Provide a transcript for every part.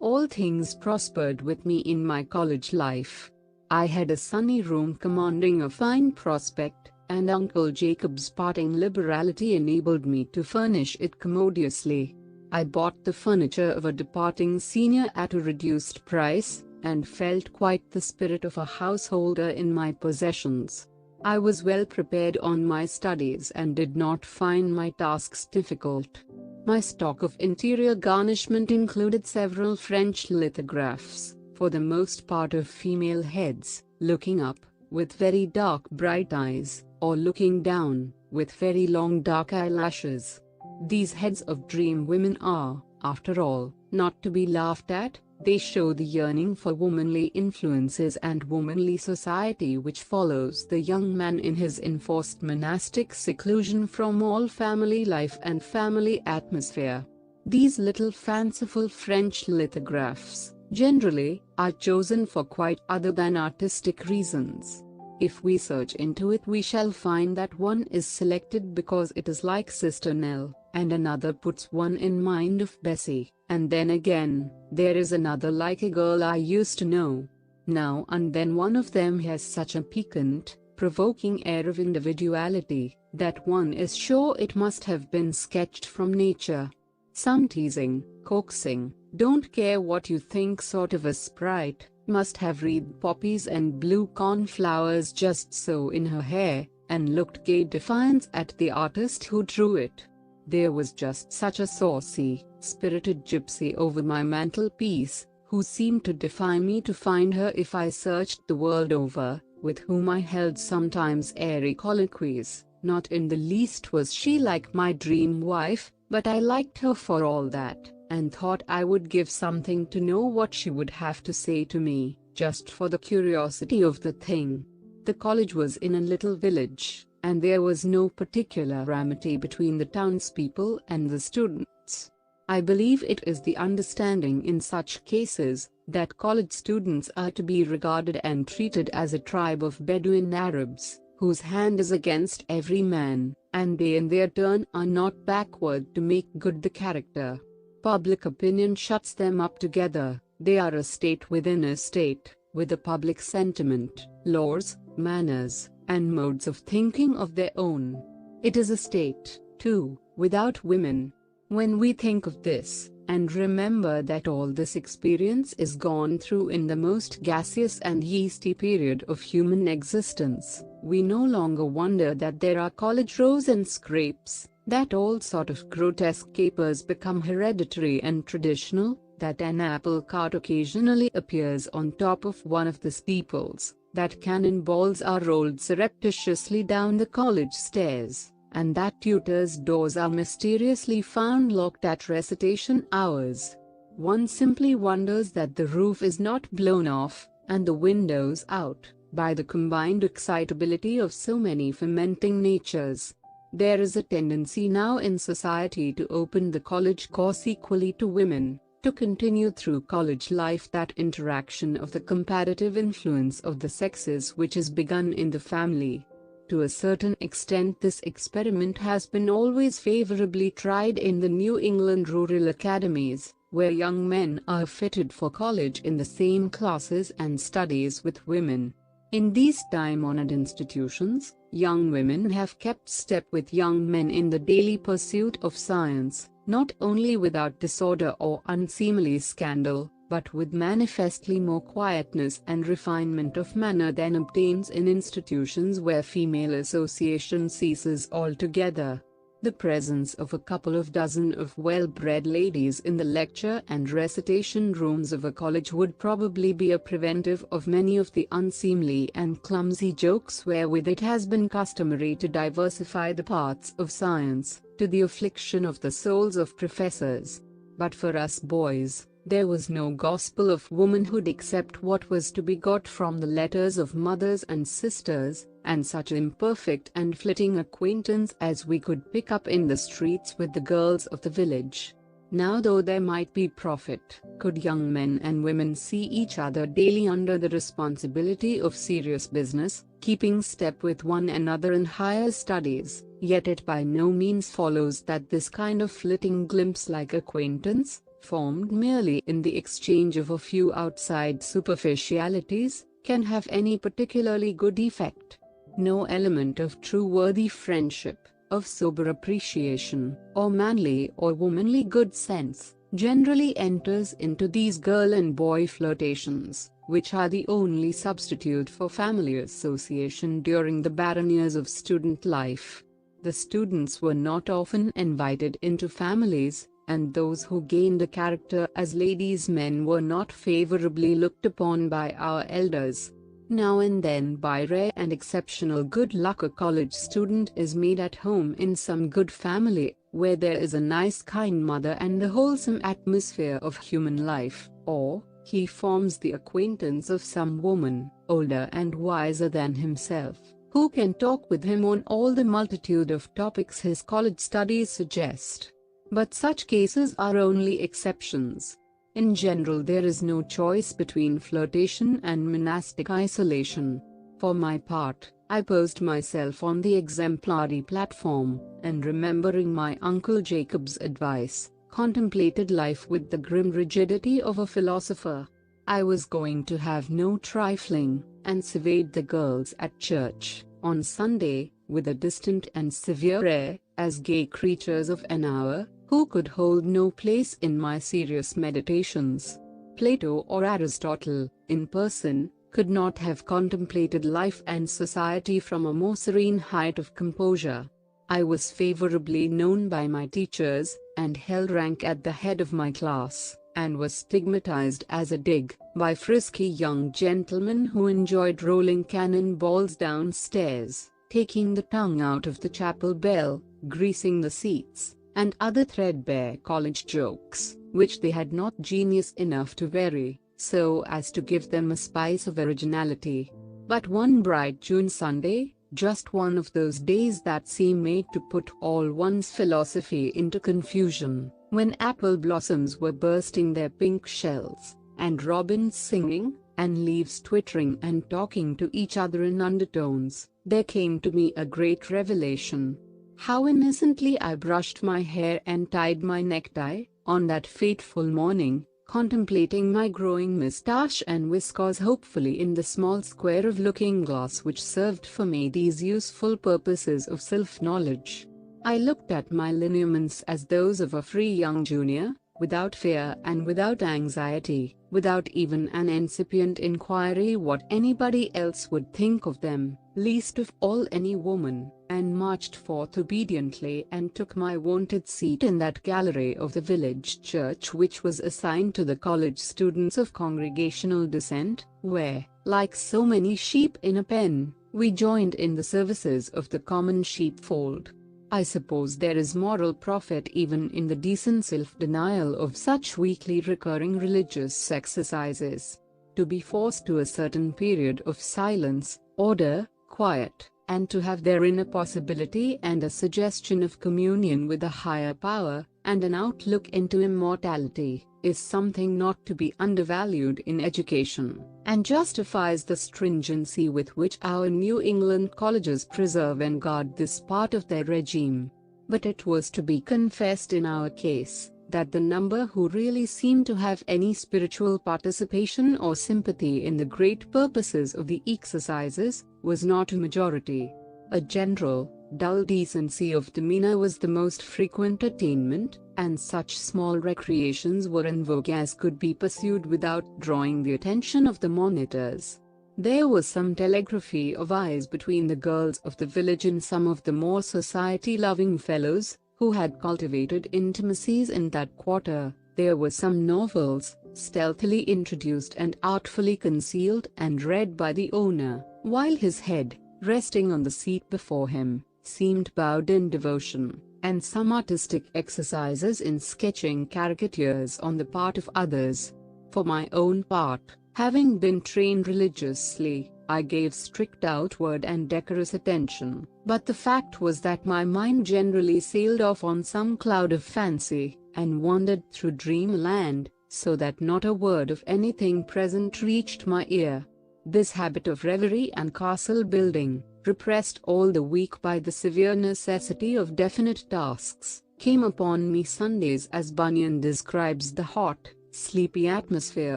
All things prospered with me in my college life. I had a sunny room commanding a fine prospect, and Uncle Jacob's parting liberality enabled me to furnish it commodiously. I bought the furniture of a departing senior at a reduced price, and felt quite the spirit of a householder in my possessions. I was well prepared on my studies and did not find my tasks difficult. My stock of interior garnishment included several French lithographs, for the most part of female heads, looking up, with very dark bright eyes, or looking down, with very long dark eyelashes. These heads of dream women are, after all, not to be laughed at. They show the yearning for womanly influences and womanly society which follows the young man in his enforced monastic seclusion from all family life and family atmosphere. These little fanciful French lithographs, generally, are chosen for quite other than artistic reasons. If we search into it, we shall find that one is selected because it is like Sister Nell, and another puts one in mind of Bessie, and then again, there is another like a girl I used to know. Now and then one of them has such a piquant, provoking air of individuality, that one is sure it must have been sketched from nature. Some teasing, coaxing, don't care what you think sort of a sprite, must have wreathed poppies and blue cornflowers just so in her hair, and looked gay defiance at the artist who drew it. There was just such a saucy, spirited gypsy over my mantelpiece, who seemed to defy me to find her if I searched the world over, with whom I held sometimes airy colloquies. Not in the least was she like my dream wife, but I liked her for all that, and thought I would give something to know what she would have to say to me, just for the curiosity of the thing. The college was in a little village, and there was no particular amity between the townspeople and the students. I believe it is the understanding in such cases, that college students are to be regarded and treated as a tribe of Bedouin Arabs, whose hand is against every man, and they in their turn are not backward to make good the character. Public opinion shuts them up together. They are a state within a state, with a public sentiment, laws, manners, and modes of thinking of their own. It is a state, too, without women. When we think of this, and remember that all this experience is gone through in the most gaseous and yeasty period of human existence, we no longer wonder that there are college rows and scrapes, that all sort of grotesque capers become hereditary and traditional, that an apple cart occasionally appears on top of one of the steeples, that cannonballs are rolled surreptitiously down the college stairs, and that tutors' doors are mysteriously found locked at recitation hours. One simply wonders that the roof is not blown off, and the windows out, by the combined excitability of so many fermenting natures. There is a tendency now in society to open the college course equally to women, to continue through college life that interaction of the comparative influence of the sexes which is begun in the family. To a certain extent this experiment has been always favorably tried in the New England rural academies, where young men are fitted for college in the same classes and studies with women. In these time-honored institutions, young women have kept step with young men in the daily pursuit of science, not only without disorder or unseemly scandal, but with manifestly more quietness and refinement of manner than obtains in institutions where female association ceases altogether. The presence of a couple of dozen of well-bred ladies in the lecture and recitation rooms of a college would probably be a preventive of many of the unseemly and clumsy jokes wherewith it has been customary to diversify the parts of science, to the affliction of the souls of professors. But for us boys, there was no gospel of womanhood except what was to be got from the letters of mothers and sisters, and such imperfect and flitting acquaintance as we could pick up in the streets with the girls of the village. Now though there might be profit, could young men and women see each other daily under the responsibility of serious business, keeping step with one another in higher studies, yet it by no means follows that this kind of flitting glimpse-like acquaintance, formed merely in the exchange of a few outside superficialities, can have any particularly good effect. No element of true worthy friendship, of sober appreciation, or manly or womanly good sense, generally enters into these girl and boy flirtations, which are the only substitute for family association during the barren years of student life. The students were not often invited into families, and those who gained a character as ladies' men were not favorably looked upon by our elders. Now and then, by rare and exceptional good luck, a college student is made at home in some good family, where there is a nice kind mother and the wholesome atmosphere of human life, or he forms the acquaintance of some woman, older and wiser than himself, who can talk with him on all the multitude of topics his college studies suggest. But such cases are only exceptions. In general, there is no choice between flirtation and monastic isolation. For my part, I posed myself on the exemplary platform, and remembering my Uncle Jacob's advice, contemplated life with the grim rigidity of a philosopher. I was going to have no trifling, and surveyed the girls at church, on Sunday, with a distant and severe air, as gay creatures of an hour, who could hold no place in my serious meditations. Plato or Aristotle, in person, could not have contemplated life and society from a more serene height of composure. I was favorably known by my teachers, and held rank at the head of my class, and was stigmatized as a dig by frisky young gentlemen who enjoyed rolling cannon balls downstairs, taking the tongue out of the chapel bell, greasing the seats, and other threadbare college jokes, which they had not genius enough to vary, so as to give them a spice of originality. But one bright June Sunday, just one of those days that seem made to put all one's philosophy into confusion, when apple blossoms were bursting their pink shells, and robins singing, and leaves twittering and talking to each other in undertones, there came to me a great revelation. How innocently I brushed my hair and tied my necktie, on that fateful morning, contemplating my growing moustache and whiskers hopefully in the small square of looking-glass which served for me these useful purposes of self-knowledge. I looked at my lineaments as those of a free young junior, without fear and without anxiety, without even an incipient inquiry what anybody else would think of them, least of all any woman, and marched forth obediently and took my wonted seat in that gallery of the village church which was assigned to the college students of congregational descent, where, like so many sheep in a pen, we joined in the services of the common sheepfold. I suppose there is moral profit even in the decent self-denial of such weekly recurring religious exercises. To be forced to a certain period of silence, order, quiet, and to have therein a possibility and a suggestion of communion with a higher power, and an outlook into immortality, is something not to be undervalued in education, and justifies the stringency with which our New England colleges preserve and guard this part of their regime. But it was to be confessed in our case, that the number who really seemed to have any spiritual participation or sympathy in the great purposes of the exercises, was not a majority. A general, dull decency of demeanor was the most frequent attainment, and such small recreations were in vogue as could be pursued without drawing the attention of the monitors. There was some telegraphy of eyes between the girls of the village and some of the more society-loving fellows, who had cultivated intimacies in that quarter. There were some novels, stealthily introduced and artfully concealed and read by the owner, while his head, resting on the seat before him, seemed bowed in devotion, and some artistic exercises in sketching caricatures on the part of others. For my own part, having been trained religiously, I gave strict outward and decorous attention, but the fact was that my mind generally sailed off on some cloud of fancy, and wandered through dreamland, so that not a word of anything present reached my ear. This habit of reverie and castle building, repressed all the week by the severe necessity of definite tasks, came upon me Sundays as Bunyan describes the hot, sleepy atmosphere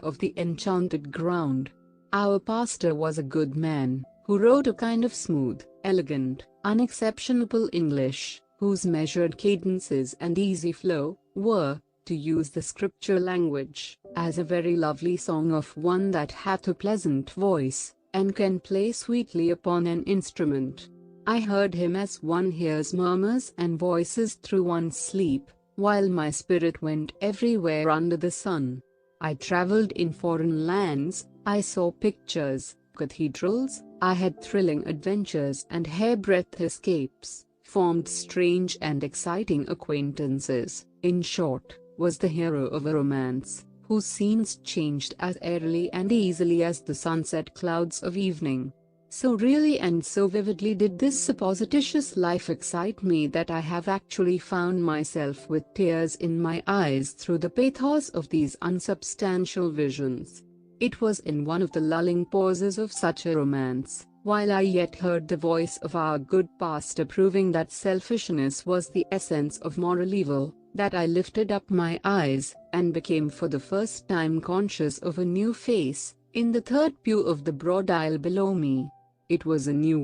of the enchanted ground. Our pastor was a good man, who wrote a kind of smooth, elegant, unexceptionable English, whose measured cadences and easy flow were, to use the scripture language, as a very lovely song of one that hath a pleasant voice, and can play sweetly upon an instrument. I heard him as one hears murmurs and voices through one's sleep, while my spirit went everywhere under the sun. I travelled in foreign lands, I saw pictures, cathedrals, I had thrilling adventures and hairbreadth escapes, formed strange and exciting acquaintances, in short, was the hero of a romance, whose scenes changed as airily and easily as the sunset clouds of evening. So really and so vividly did this supposititious life excite me that I have actually found myself with tears in my eyes through the pathos of these unsubstantial visions. It was in one of the lulling pauses of such a romance, while I yet heard the voice of our good pastor proving that selfishness was the essence of moral evil, that I lifted up my eyes, and became for the first time conscious of a new face, in the third pew of the broad aisle below me. It was a new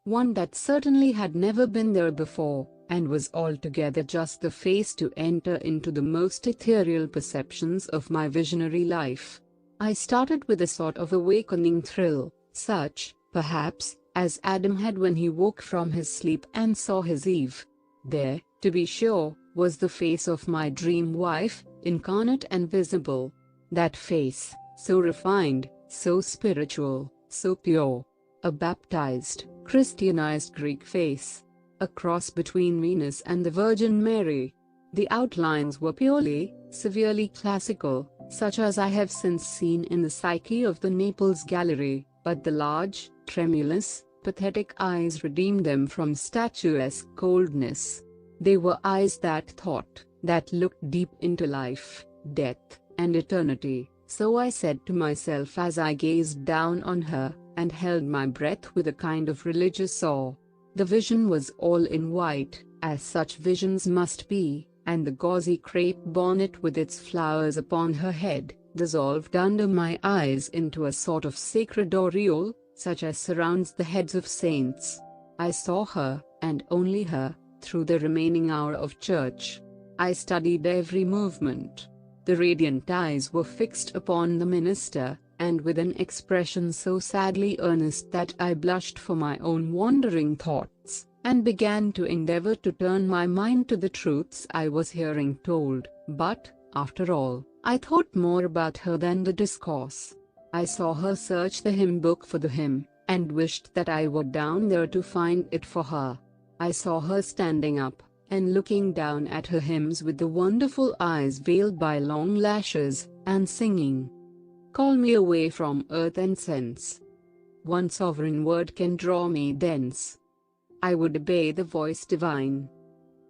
one that certainly had never been there before, and was altogether just the face to enter into the most ethereal perceptions of my visionary life. I started with a sort of awakening thrill, such, perhaps, as Adam had when he woke from his sleep and saw his Eve. There, to be sure, was the face of my dream wife, incarnate and visible. That face, so refined, so spiritual, so pure. A baptized, Christianized Greek face. A cross between Venus and the Virgin Mary. The outlines were purely, severely classical, such as I have since seen in the Psyche of the Naples Gallery, but the large, tremulous, pathetic eyes redeemed them from statuesque coldness. They were eyes that thought, that looked deep into life, death, and eternity. So I said to myself as I gazed down on her, and held my breath with a kind of religious awe. The vision was all in white, as such visions must be, and the gauzy crape bonnet with its flowers upon her head, dissolved under my eyes into a sort of sacred aureole, such as surrounds the heads of saints. I saw her, and only her, through the remaining hour of church. I studied every movement. The radiant eyes were fixed upon the minister, and with an expression so sadly earnest that I blushed for my own wandering thoughts, and began to endeavor to turn my mind to the truths I was hearing told. But, after all, I thought more about her than the discourse. I saw her search the hymn book for the hymn, and wished that I were down there to find it for her. I saw her standing up, and looking down at her hymns with the wonderful eyes veiled by long lashes, and singing, "Call me away from earth and sense. One sovereign word can draw me thence. I would obey the voice divine,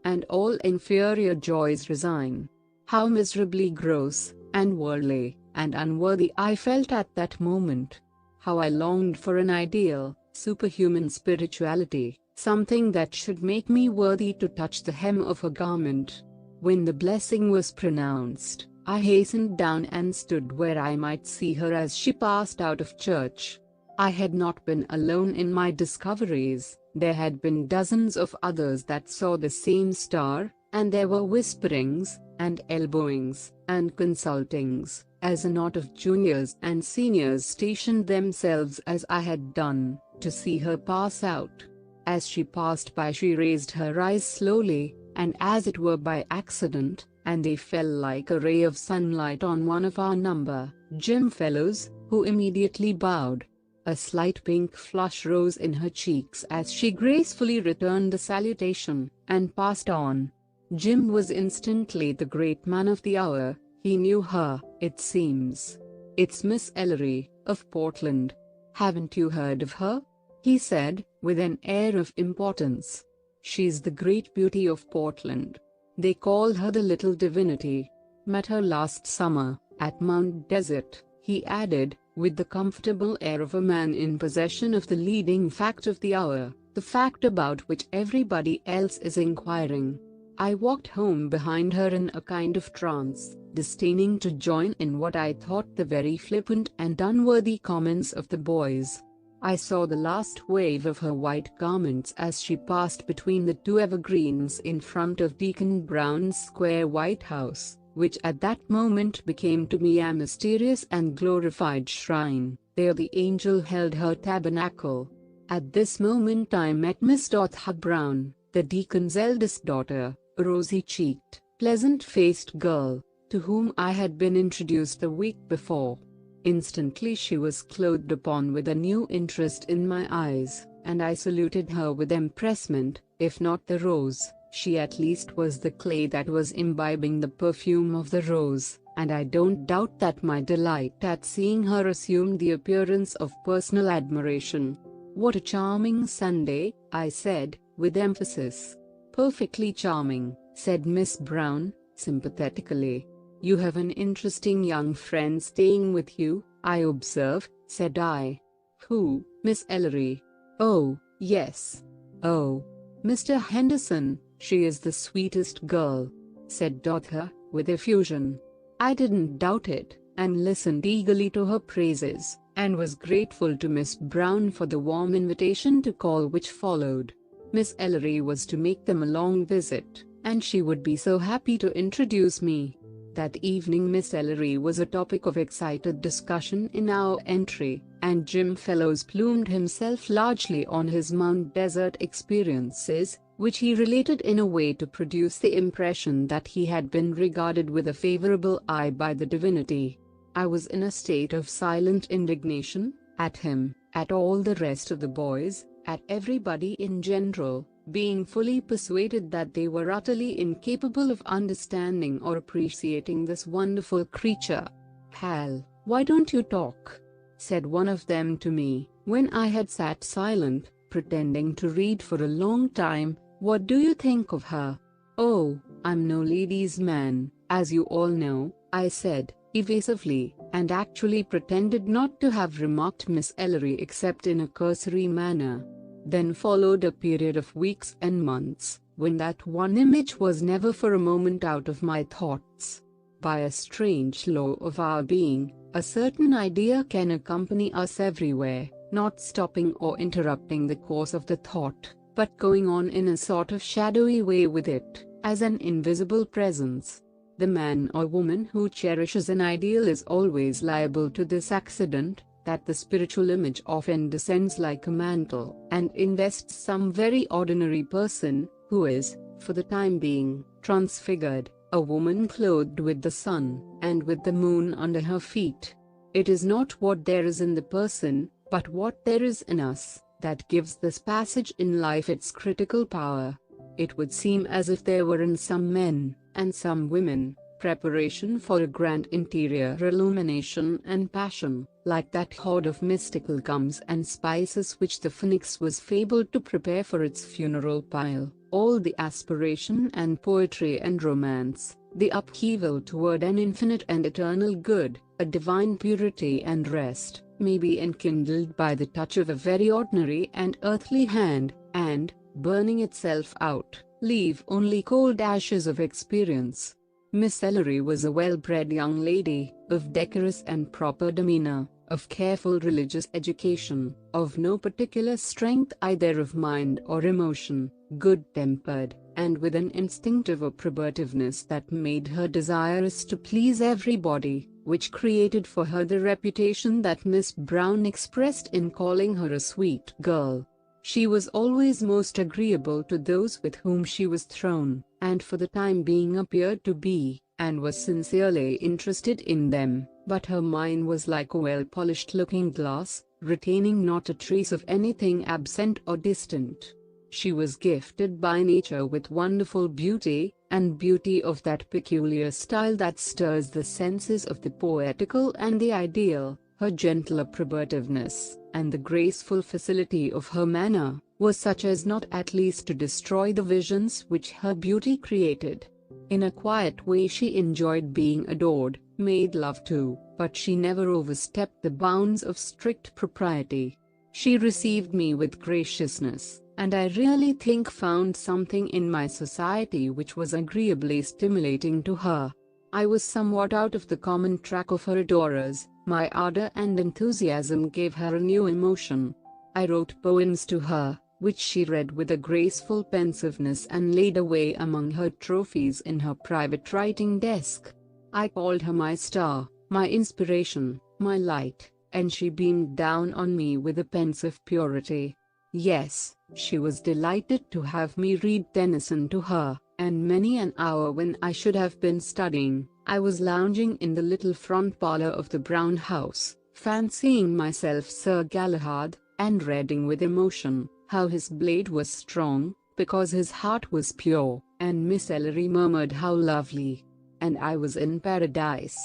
and all inferior joys resign." How miserably gross, and worldly, and unworthy I felt at that moment. How I longed for an ideal, superhuman spirituality, something that should make me worthy to touch the hem of her garment. When the blessing was pronounced, I hastened down and stood where I might see her as she passed out of church. I had not been alone in my discoveries. There had been dozens of others that saw the same star, and there were whisperings, and elbowings, and consultings, as a knot of juniors and seniors stationed themselves as I had done, to see her pass out. As she passed by she raised her eyes slowly, and as it were by accident, and they fell like a ray of sunlight on one of our number, Jim Fellows, who immediately bowed. A slight pink flush rose in her cheeks as she gracefully returned the salutation, and passed on. Jim was instantly the great man of the hour. He knew her, it seems. "It's Miss Ellery, of Portland. Haven't you heard of her?" he said, with an air of importance. "She's the great beauty of Portland. They call her the little divinity. Met her last summer, at Mount Desert," he added, with the comfortable air of a man in possession of the leading fact of the hour, the fact about which everybody else is inquiring. I walked home behind her in a kind of trance, disdaining to join in what I thought the very flippant and unworthy comments of the boys. I saw the last wave of her white garments as she passed between the two evergreens in front of Deacon Brown's square white house, which at that moment became to me a mysterious and glorified shrine. There the angel held her tabernacle. At this moment I met Miss Dorothy Brown, the deacon's eldest daughter, a rosy-cheeked, pleasant-faced girl, to whom I had been introduced the week before. Instantly she was clothed upon with a new interest in my eyes, and I saluted her with empressement. If not the rose, she at least was the clay that was imbibing the perfume of the rose, and I don't doubt that my delight at seeing her assumed the appearance of personal admiration. "What a charming Sunday," I said, with emphasis. "Perfectly charming," said Miss Brown, sympathetically. "You have an interesting young friend staying with you, I observe," said I. "Who, Miss Ellery?" "Oh, yes. Oh, Mr. Henderson, she is the sweetest girl," said Dorothy, with effusion. I didn't doubt it, and listened eagerly to her praises, and was grateful to Miss Brown for the warm invitation to call which followed. Miss Ellery was to make them a long visit, and she would be so happy to introduce me. That evening Miss Ellery was a topic of excited discussion in our entry, and Jim Fellows plumed himself largely on his Mount Desert experiences, which he related in a way to produce the impression that he had been regarded with a favorable eye by the divinity. I was in a state of silent indignation, at him, at all the rest of the boys, at everybody in general, being fully persuaded that they were utterly incapable of understanding or appreciating this wonderful creature. "Hal, why don't you talk?" said one of them to me, when I had sat silent, pretending to read for a long time. "What do you think of her?" "Oh, I'm no ladies' man, as you all know," I said, evasively, and actually pretended not to have remarked Miss Ellery except in a cursory manner. Then followed a period of weeks and months, when that one image was never for a moment out of my thoughts. By a strange law of our being, a certain idea can accompany us everywhere, not stopping or interrupting the course of the thought, but going on in a sort of shadowy way with it, as an invisible presence. The man or woman who cherishes an ideal is always liable to this accident, that the spiritual image often descends like a mantle, and invests some very ordinary person, who is, for the time being, transfigured, a woman clothed with the sun, and with the moon under her feet. It is not what there is in the person, but what there is in us, that gives this passage in life its critical power. It would seem as if there were in some men, and some women, preparation for a grand interior illumination and passion, like that hoard of mystical gums and spices which the phoenix was fabled to prepare for its funeral pile. All the aspiration and poetry and romance, the upheaval toward an infinite and eternal good, a divine purity and rest, may be enkindled by the touch of a very ordinary and earthly hand, and, burning itself out, leave only cold ashes of experience. Miss Ellery was a well-bred young lady, of decorous and proper demeanor, of careful religious education, of no particular strength either of mind or emotion, good-tempered, and with an instinctive approbativeness that made her desirous to please everybody, which created for her the reputation that Miss Brown expressed in calling her a sweet girl. She was always most agreeable to those with whom she was thrown, and for the time being appeared to be, and was sincerely interested in them, but her mind was like a well-polished looking-glass, retaining not a trace of anything absent or distant. She was gifted by nature with wonderful beauty, and beauty of that peculiar style that stirs the senses of the poetical and the ideal. Her gentle approbativeness, and the graceful facility of her manner, was such as not at least to destroy the visions which her beauty created. In a quiet way she enjoyed being adored, made love to, but she never overstepped the bounds of strict propriety. She received me with graciousness, and I really think found something in my society which was agreeably stimulating to her. I was somewhat out of the common track of her adorers. My ardor and enthusiasm gave her a new emotion. I wrote poems to her, which she read with a graceful pensiveness and laid away among her trophies in her private writing desk. I called her my star, my inspiration, my light, and she beamed down on me with a pensive purity. Yes, she was delighted to have me read Tennyson to her, and many an hour when I should have been studying, I was lounging in the little front parlour of the Brown House, fancying myself Sir Galahad, and reading with emotion how his blade was strong, because his heart was pure, and Miss Ellery murmured how lovely. And I was in paradise.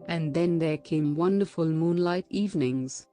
And then there came wonderful moonlight evenings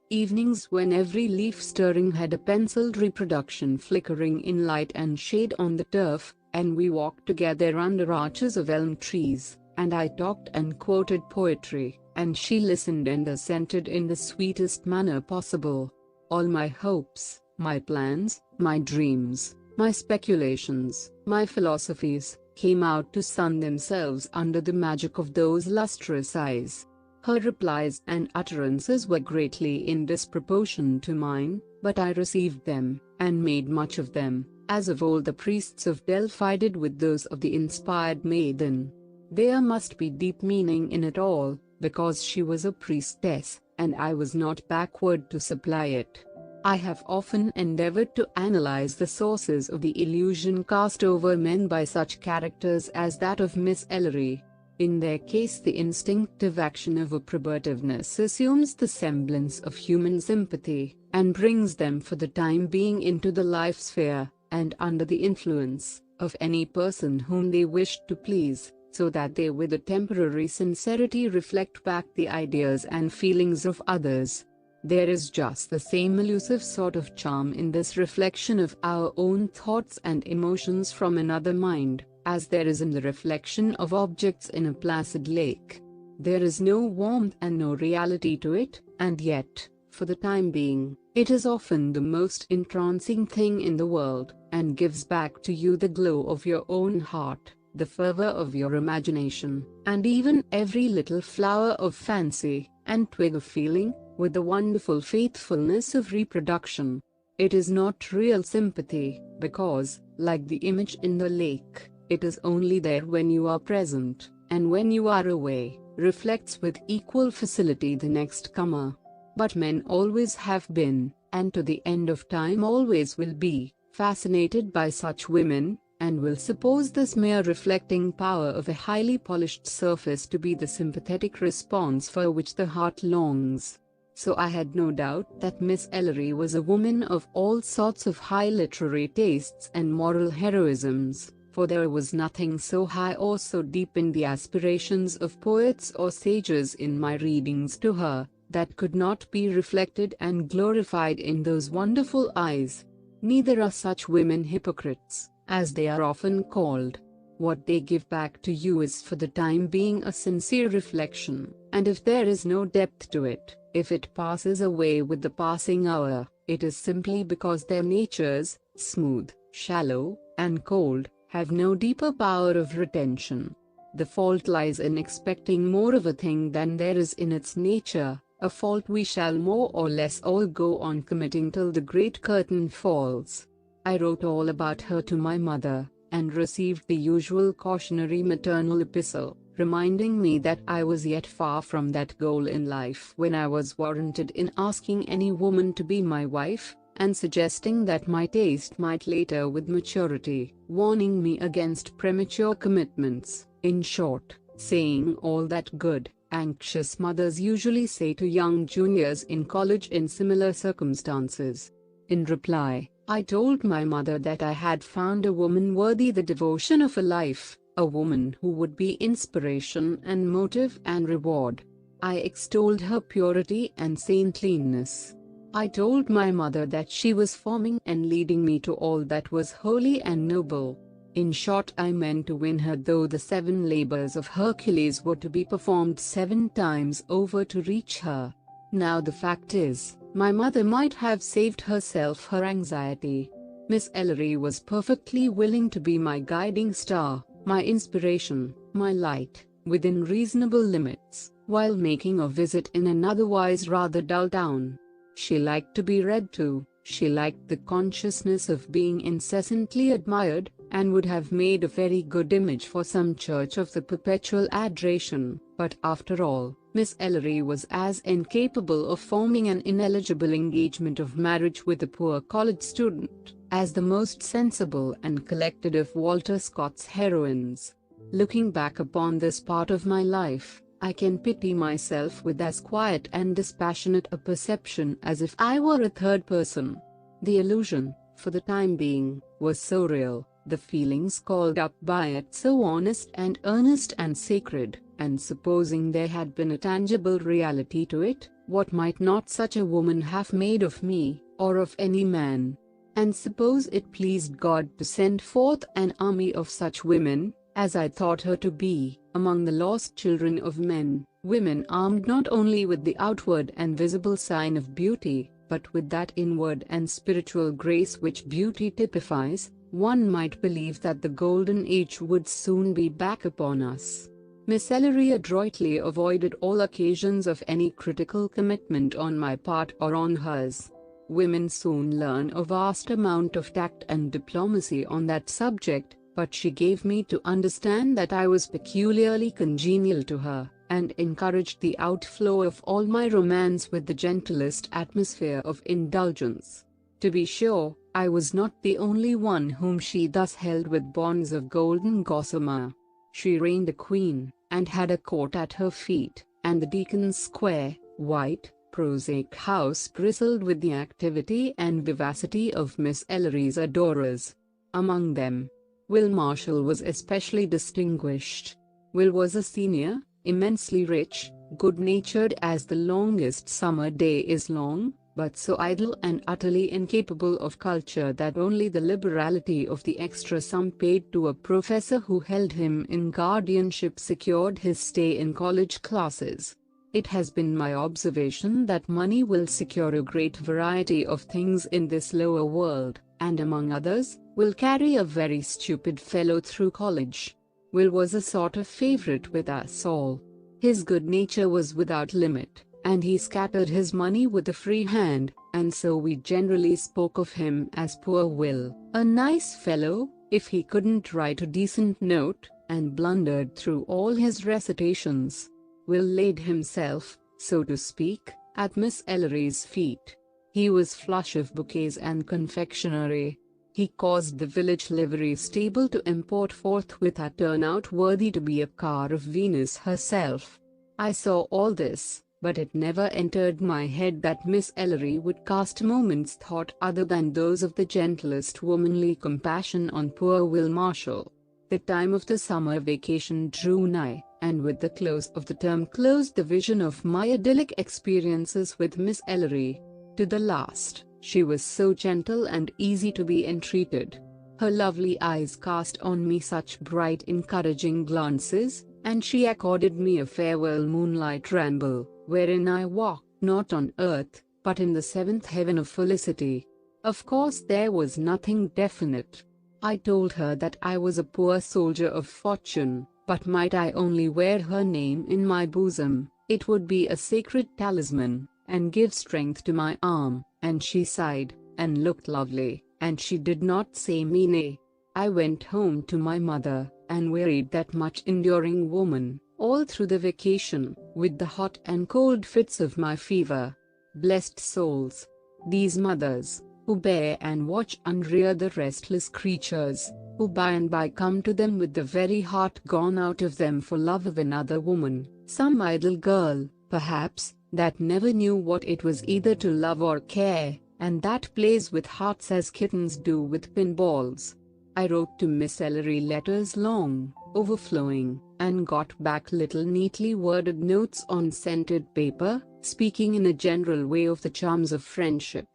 when every leaf stirring had a penciled reproduction flickering in light and shade on the turf, and we walked together under arches of elm trees, and I talked and quoted poetry, and she listened and assented in the sweetest manner possible. All my hopes, my plans, my dreams, my speculations, my philosophies, came out to sun themselves under the magic of those lustrous eyes. Her replies and utterances were greatly in disproportion to mine, but I received them, and made much of them, as of old the priests of Delphi did with those of the inspired maiden. There must be deep meaning in it all, because she was a priestess, and I was not backward to supply it. I have often endeavored to analyze the sources of the illusion cast over men by such characters as that of Miss Ellery. In their case, the instinctive action of approbativeness assumes the semblance of human sympathy, and brings them for the time being into the life sphere, and under the influence of any person whom they wished to please, so that they with a temporary sincerity reflect back the ideas and feelings of others. There is just the same elusive sort of charm in this reflection of our own thoughts and emotions from another mind, as there is in the reflection of objects in a placid lake. There is no warmth and no reality to it, and yet, for the time being, it is often the most entrancing thing in the world, and gives back to you the glow of your own heart, the fervor of your imagination, and even every little flower of fancy, and twig of feeling, with the wonderful faithfulness of reproduction. It is not real sympathy, because, like the image in the lake, it is only there when you are present, and when you are away, reflects with equal facility the next comer. But men always have been, and to the end of time always will be, fascinated by such women, and will suppose this mere reflecting power of a highly polished surface to be the sympathetic response for which the heart longs. So I had no doubt that Miss Ellery was a woman of all sorts of high literary tastes and moral heroisms, for there was nothing so high or so deep in the aspirations of poets or sages in my readings to her, that could not be reflected and glorified in those wonderful eyes. Neither are such women hypocrites, as they are often called. What they give back to you is for the time being a sincere reflection, and if there is no depth to it, if it passes away with the passing hour, it is simply because their natures, smooth, shallow, and cold, have no deeper power of retention. The fault lies in expecting more of a thing than there is in its nature, a fault we shall more or less all go on committing till the great curtain falls. I wrote all about her to my mother, and received the usual cautionary maternal epistle, reminding me that I was yet far from that goal in life when I was warranted in asking any woman to be my wife, and suggesting that my taste might later with maturity, warning me against premature commitments, in short, saying all that good, anxious mothers usually say to young juniors in college in similar circumstances. In reply, I told my mother that I had found a woman worthy the devotion of a life, a woman who would be inspiration and motive and reward. I extolled her purity and saintliness. I told my mother that she was forming and leading me to all that was holy and noble. In short, I meant to win her, though the 7 labors of Hercules were to be performed 7 times over to reach her. Now the fact is, my mother might have saved herself her anxiety. Miss Ellery was perfectly willing to be my guiding star, my inspiration, my light, within reasonable limits, while making a visit in an otherwise rather dull town. She liked to be read to, she liked the consciousness of being incessantly admired, and would have made a very good image for some church of the perpetual adoration, but after all, Miss Ellery was as incapable of forming an ineligible engagement of marriage with a poor college student as the most sensible and collected of Walter Scott's heroines. Looking back upon this part of my life, I can pity myself with as quiet and dispassionate a perception as if I were a third person. The illusion, for the time being, was so real, the feelings called up by it so honest and earnest and sacred, and supposing there had been a tangible reality to it, what might not such a woman have made of me, or of any man? And suppose it pleased God to send forth an army of such women, as I thought her to be, among the lost children of men, women armed not only with the outward and visible sign of beauty, but with that inward and spiritual grace which beauty typifies, one might believe that the golden age would soon be back upon us. Miss Ellery adroitly avoided all occasions of any critical commitment on my part or on hers. Women soon learn a vast amount of tact and diplomacy on that subject, but she gave me to understand that I was peculiarly congenial to her, and encouraged the outflow of all my romance with the gentlest atmosphere of indulgence. To be sure, I was not the only one whom she thus held with bonds of golden gossamer. She reigned a queen, and had a court at her feet, and the Deacon's Square, white, prosaic house bristled with the activity and vivacity of Miss Ellery's adorers. Among them, Will Marshall was especially distinguished. Will was a senior, immensely rich, good-natured as the longest summer day is long, but so idle and utterly incapable of culture that only the liberality of the extra sum paid to a professor who held him in guardianship secured his stay in college classes. It has been my observation that money will secure a great variety of things in this lower world, and among others, will carry a very stupid fellow through college. Will was a sort of favorite with us all. His good nature was without limit, and he scattered his money with a free hand, and so we generally spoke of him as poor Will, a nice fellow, if he couldn't write a decent note, and blundered through all his recitations. Will laid himself, so to speak, at Miss Ellery's feet. He was flush of bouquets and confectionery. He caused the village livery stable to import forthwith a turnout worthy to be a car of Venus herself. I saw all this, but it never entered my head that Miss Ellery would cast a moment's thought other than those of the gentlest womanly compassion on poor Will Marshall. The time of the summer vacation drew nigh, and with the close of the term closed the vision of my idyllic experiences with Miss Ellery. To the last, she was so gentle and easy to be entreated. Her lovely eyes cast on me such bright encouraging glances, and she accorded me a farewell moonlight ramble, wherein I walked not on earth, but in the seventh heaven of felicity. Of course there was nothing definite. I told her that I was a poor soldier of fortune, but might I only wear her name in my bosom, it would be a sacred talisman, and give strength to my arm, and she sighed, and looked lovely, and she did not say me nay. I went home to my mother, and wearied that much enduring woman, all through the vacation, with the hot and cold fits of my fever. Blessed souls! These mothers, who bear and watch and rear the restless creatures, who by and by come to them with the very heart gone out of them for love of another woman, some idle girl, perhaps, that never knew what it was either to love or care, and that plays with hearts as kittens do with pinballs. I wrote to Miss Ellery letters long, overflowing, and got back little neatly worded notes on scented paper, speaking in a general way of the charms of friendship.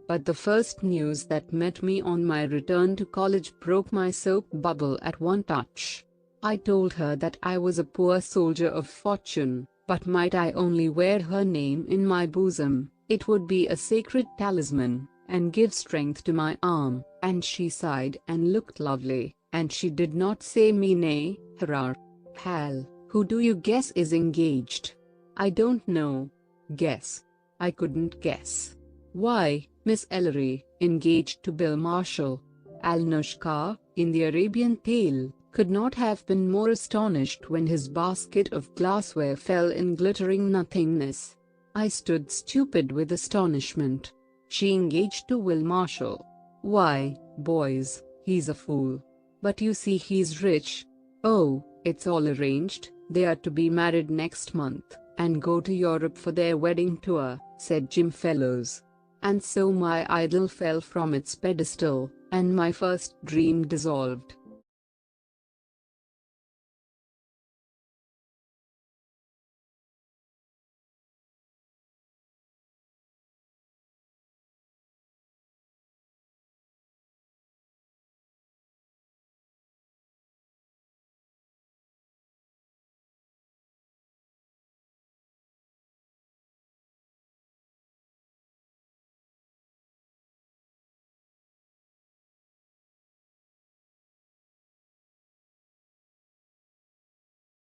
But the first news that met me on my return to college broke my soap bubble at one touch. I told her that I was a poor soldier of fortune, but might I only wear her name in my bosom, it would be a sacred talisman, and give strength to my arm." And she sighed and looked lovely, and she did not say me nay. Hurrah. Hal, who do you guess is engaged? I don't know. Guess. I couldn't guess. Why, Miss Ellery, engaged to Bill Marshall. Anushka, in the Arabian Tale, could not have been more astonished when his basket of glassware fell in glittering nothingness. I stood stupid with astonishment. She engaged to Will Marshall. Why, boys, he's a fool. But you see he's rich. Oh, it's all arranged. They are to be married next month, and go to Europe for their wedding tour, said Jim Fellows. And so my idol fell from its pedestal, and my first dream dissolved.